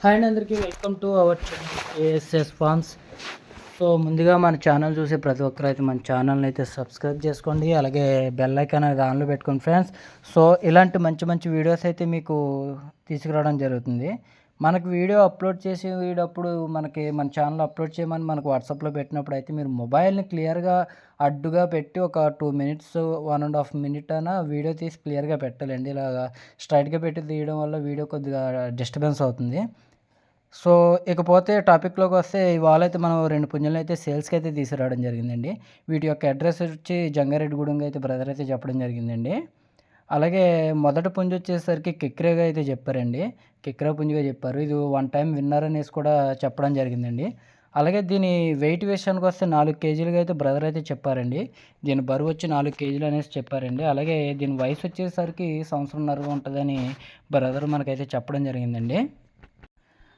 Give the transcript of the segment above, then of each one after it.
Hi అండి అందరికీ welcome to our channel ASS farms. So ముందుగా మన ఛానల్ చూసే ప్రతి ఒక్కరు అయితే మన ఛానల్ని అయితే సబ్స్క్రైబ్ చేసుకోండి, అలాగే బెల్ ఐకాన్ అనేది ఆన్లో పెట్టుకోండి ఫ్రెండ్స్. సో ఇలాంటి మంచి మంచి వీడియోస్ అయితే మీకు తీసుకురావడం జరుగుతుంది. మనకు వీడియో అప్లోడ్ చేసేటప్పుడు మన ఛానల్ అప్లోడ్ చేయమని మనకు వాట్సాప్లో పెట్టినప్పుడు అయితే మీరు మొబైల్ని క్లియర్గా అడ్డుగా పెట్టి ఒక 2 మినిట్స్ 1.5 మినిట్ అయినా వీడియో తీసి క్లియర్గా పెట్టాలండి. ఇలాగా స్ట్రైట్గా పెట్టి తీయడం వల్ల వీడియో కొద్దిగా డిస్టర్బెన్స్ అవుతుంది. సో ఇకపోతే టాపిక్‌లోకి వస్తే ఇవాళైతే మనం 2 పుంజులనైతే సేల్స్‌కైతే తీసుకురావడం జరిగిందండి. వీటి యొక్క అడ్రెస్ వచ్చి జంగారెడ్డిగూడెంగా అయితే బ్రదర్ అయితే చెప్పడం జరిగిందండి. అలాగే మొదటి పుంజు వచ్చేసరికి కిక్రేగా అయితే చెప్పారండి. కిక్రా పుంజుగా చెప్పారు. ఇది వన్ టైమ్ విన్నర్ అనేసి కూడా చెప్పడం జరిగిందండి. అలాగే దీని వెయిట్ విషయానికొస్తే 4 కేజీలుగా అయితే బ్రదర్ అయితే చెప్పారండి. దీని బరువు వచ్చి 4 కేజీలు అనేసి చెప్పారండి. అలాగే దీని వయసు వచ్చేసరికి సంవత్సరంన్నర ఉంటదని బ్రదర్ మనకైతే చెప్పడం జరిగిందండి.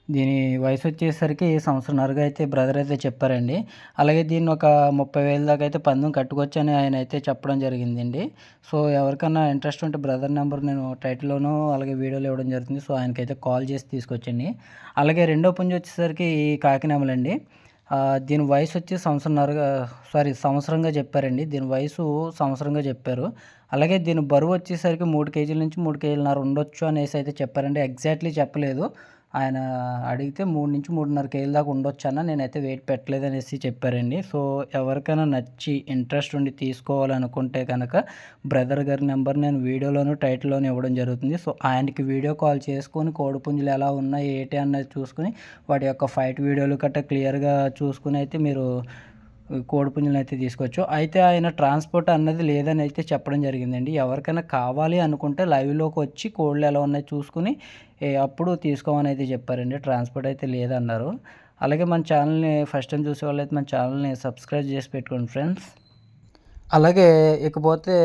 దీని వయసు వచ్చేసరికి సంవత్సరంన్నరగా అయితే బ్రదర్ అయితే చెప్పారండి. అలాగే దీన్ని ఒక 30,000 దాకా అయితే పందెం కట్టుకోవచ్చని ఆయన అయితే చెప్పడం జరిగిందండి. సో ఎవరికన్నా ఇంట్రెస్ట్ ఉంటే బ్రదర్ నెంబర్ నేను టైటిల్‌లోనూ అలాగే వీడియోలో ఇవ్వడం జరుగుతుంది. సో ఆయనకైతే కాల్ చేసి తీసుకొచ్చండి. అలాగే రెండో పుంజు వచ్చేసరికి కాకినెమలండి. దీని వయసు వచ్చి సంవత్సరంగా చెప్పారండి. దీని వయసు సంవత్సరంగా చెప్పారు. అలాగే దీని బరువు వచ్చేసరికి 3 కేజీల నుంచి 3 కేజీలన్నర ఉండొచ్చు అనేసి అయితే చెప్పారండి. ఎగ్జాక్ట్‌లీ చెప్పలేదు. ఆయన అడిగితే 3-3.5 కేజీల దాకా ఉండొచ్చన్న, నేనైతే వెయిట్ పెట్టలేదనేసి చెప్పారండి. సో ఎవరికైనా నచ్చి ఇంట్రెస్ట్ ఉండి తీసుకోవాలనుకుంటే కనుక బ్రదర్ గారి నెంబర్ నేను వీడియోలోను టైటిల్‌లోను ఇవ్వడం జరుగుతుంది. సో ఆయనకి వీడియో కాల్ చేసుకొని కోడిపుంజులు ఎలా ఉన్నాయి ఏంటి అన్నది చూసుకొని వాటి యొక్క ఫైట్ వీడియోలు గట్టా క్లియర్గా చూసుకొని అయితే మీరు కోడిపుంజులనైతే తీసుకోవచ్చు. అయితే ఆయన ట్రాన్స్‌పోర్ట్ అన్నది లేదని అయితే చెప్పడం జరిగిందండి. ఎవరికైనా కావాలి అనుకుంటే లైవ్‌లోకి వచ్చి కోళ్ళు ఎలా ఉన్నాయో చూసుకొని అప్పుడు తీసుకోమని అయితే చెప్పారండి. ట్రాన్స్‌పోర్ట్ అయితే లేదన్నారు. అలాగే మన ఛానల్‌ని ఫస్ట్ టైం చూసేవాళ్ళైతే మన ఛానల్‌ని సబ్స్క్రైబ్ చేసి పెట్టుకోండి ఫ్రెండ్స్. అలాగే ఇకపోతే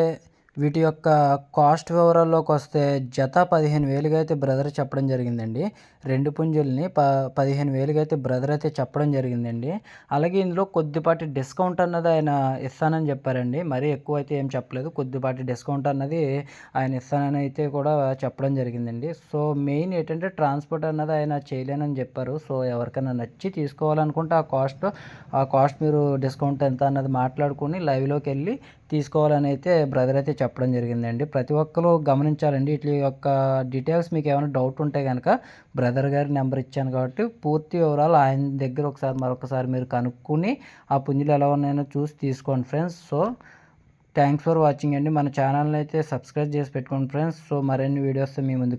వీటి యొక్క కాస్ట్ వివరాల్లోకొస్తే జత 15,000గా అయితే బ్రదర్ చెప్పడం జరిగిందండి. 2 పుంజుల్ని 15,000గా అయితే బ్రదర్ అయితే చెప్పడం జరిగిందండి. అలాగే ఇందులో కొద్దిపాటి డిస్కౌంట్ అన్నది ఆయన ఇస్తానని చెప్పారండి. మరీ ఎక్కువ అయితే ఏం చెప్పలేదు. కొద్దిపాటి డిస్కౌంట్ అన్నది ఆయన ఇస్తానని అయితే కూడా చెప్పడం జరిగిందండి. సో మెయిన్ ఏంటంటే ట్రాన్స్‌పోర్ట్ అన్నది ఆయన చేయలేనని చెప్పారు. సో ఎవరికైనా నచ్చి తీసుకోవాలనుకుంటే ఆ కాస్ట్ మీరు డిస్కౌంట్ ఎంత అన్నది మాట్లాడుకొని లైవ్‌లోకి వెళ్ళి తీసుకోవాలని అయితే బ్రదర్ అయితే చెప్పడం జరిగిందండి. ప్రతి ఒక్కరు గమనించాలండి. వీటి యొక్క డీటెయిల్స్ మీకు ఏమైనా డౌట్ ఉంటే కనుక బ్రదర్ గారి నెంబర్ ఇచ్చాను కాబట్టి పూర్తి వివరాలు ఆయన దగ్గర మరొకసారి మీరు కనుక్కొని ఆ పుంజులు ఎలా ఉన్నాయో చూసి తీసుకోండి friends. So thanks for watching అండి. మన ఛానల్ని అయితే సబ్స్క్రైబ్ చేసి పెట్టుకోండి ఫ్రెండ్స్. సో మరిన్ని వీడియోస్ మీ ముందు